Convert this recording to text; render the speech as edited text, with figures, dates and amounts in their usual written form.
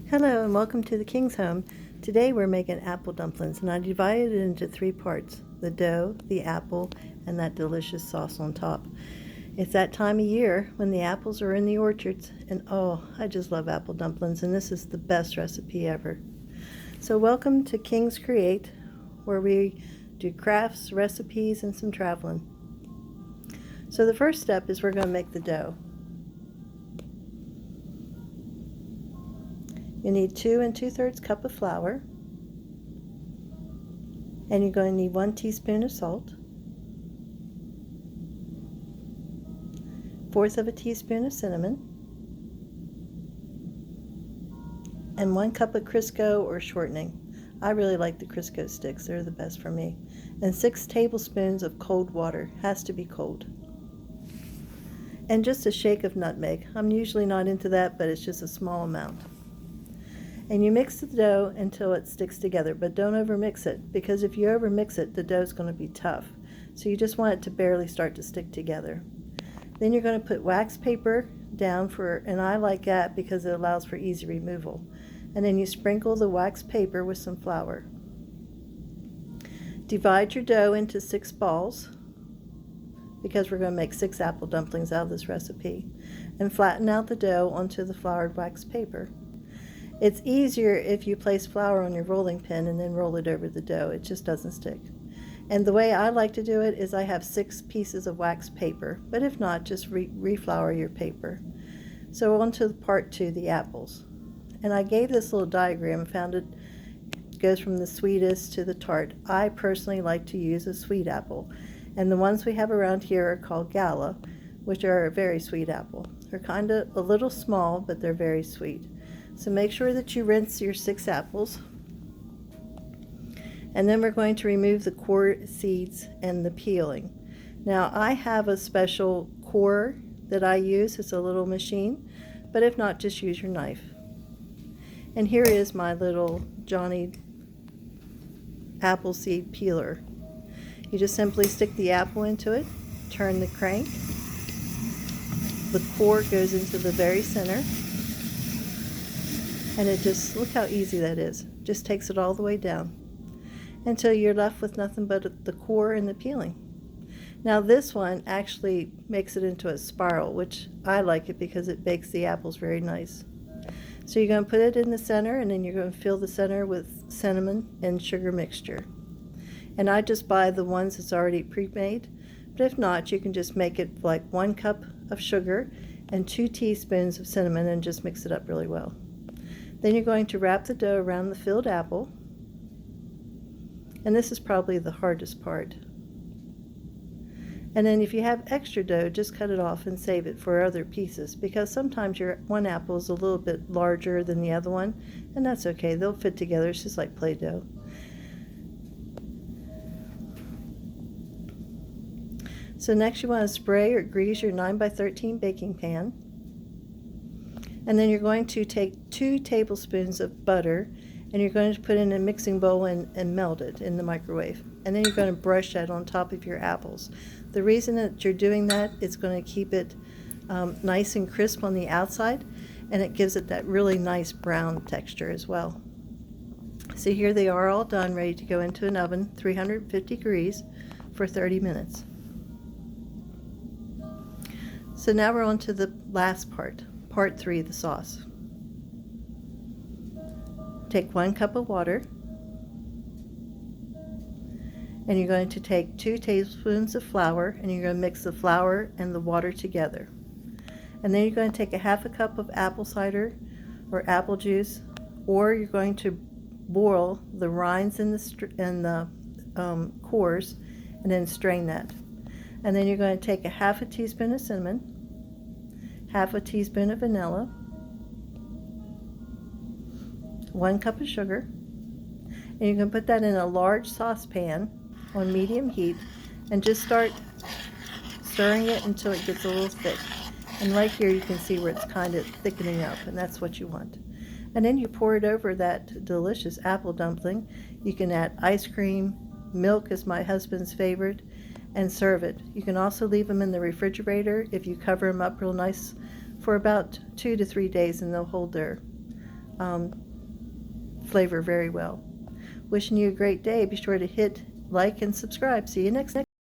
Hello and welcome to the King's Home. Today we're making apple dumplings and I divided it into 3 parts: the dough, the apple, and that delicious sauce on top. It's that time of year when the apples are in the orchards and oh, I just love apple dumplings and this is the best recipe ever. So welcome to King's Create, where we do crafts, recipes, and some traveling. So the first step is we're going to make the dough. You need 2 2/3 cup of flour, and you're going to need 1 teaspoon of salt, 1/4 of a teaspoon of cinnamon, and 1 cup of Crisco or shortening. I really like the Crisco sticks, they're the best for me. And 6 tablespoons of cold water, has to be cold. And just a shake of nutmeg. I'm usually not into that, but it's just a small amount. And you mix the dough until it sticks together, but don't overmix it, because if you overmix it, the dough's going to be tough. So you just want it to barely start to stick together. Then you're going to put wax paper down and I like that because it allows for easy removal. And then you sprinkle the wax paper with some flour. Divide your dough into 6 balls, because we're going to make 6 apple dumplings out of this recipe, and flatten out the dough onto the floured wax paper. It's easier if you place flour on your rolling pin and then roll it over the dough. It just doesn't stick. And the way I like to do it is I have 6 pieces of wax paper, but if not, just reflour your paper. So on to part 2, the apples. And I gave this little diagram and found it goes from the sweetest to the tart. I personally like to use a sweet apple, and the ones we have around here are called Gala, which are a very sweet apple. They're kind of a little small, but they're very sweet. So make sure that you rinse your 6 apples. And then we're going to remove the core seeds and the peeling. Now I have a special core that I use. It's a little machine, but if not, just use your knife. And here is my little Johnny Appleseed peeler. You just simply stick the apple into it, turn the crank. The core goes into the very center. And it just, look how easy that is. Just takes it all the way down until you're left with nothing but the core and the peeling. Now this one actually makes it into a spiral, which I like it because it bakes the apples very nice. So you're going to put it in the center, and then you're going to fill the center with cinnamon and sugar mixture. And I just buy the ones that's already pre-made, but if not, you can just make it like 1 cup of sugar and 2 teaspoons of cinnamon and just mix it up really well. Then you're going to wrap the dough around the filled apple, and this is probably the hardest part. And then if you have extra dough, just cut it off and save it for other pieces, because sometimes your one apple is a little bit larger than the other one, and that's okay. They'll fit together. It's just like Play-Doh. So next you want to spray or grease your 9x13 baking pan. And then you're going to take 2 tablespoons of butter, and you're going to put it in a mixing bowl and melt it in the microwave. And then you're going to brush that on top of your apples. The reason that you're doing that is going to keep it nice and crisp on the outside, and it gives it that really nice brown texture as well. So here they are all done, ready to go into an oven, 350 degrees for 30 minutes. So now we're on to the last part. Part 3, the sauce. Take 1 cup of water, and you're going to take 2 tablespoons of flour, and you're going to mix the flour and the water together. And then you're going to take a 1/2 cup of apple cider or apple juice, or you're going to boil the rinds and the cores, and then strain that. And then you're going to take a 1/2 teaspoon of cinnamon, 1/2 teaspoon of vanilla, 1 cup of sugar, and you can put that in a large saucepan on medium heat and just start stirring it until it gets a little thick. And right here you can see where it's kind of thickening up, and that's what you want. And then you pour it over that delicious apple dumpling. You can add ice cream, milk is my husband's favorite, and serve it. You can also leave them in the refrigerator if you cover them up real nice for about 2 to 3 days, and they'll hold their flavor very well. Wishing you a great day. Be sure to hit like and subscribe. See you next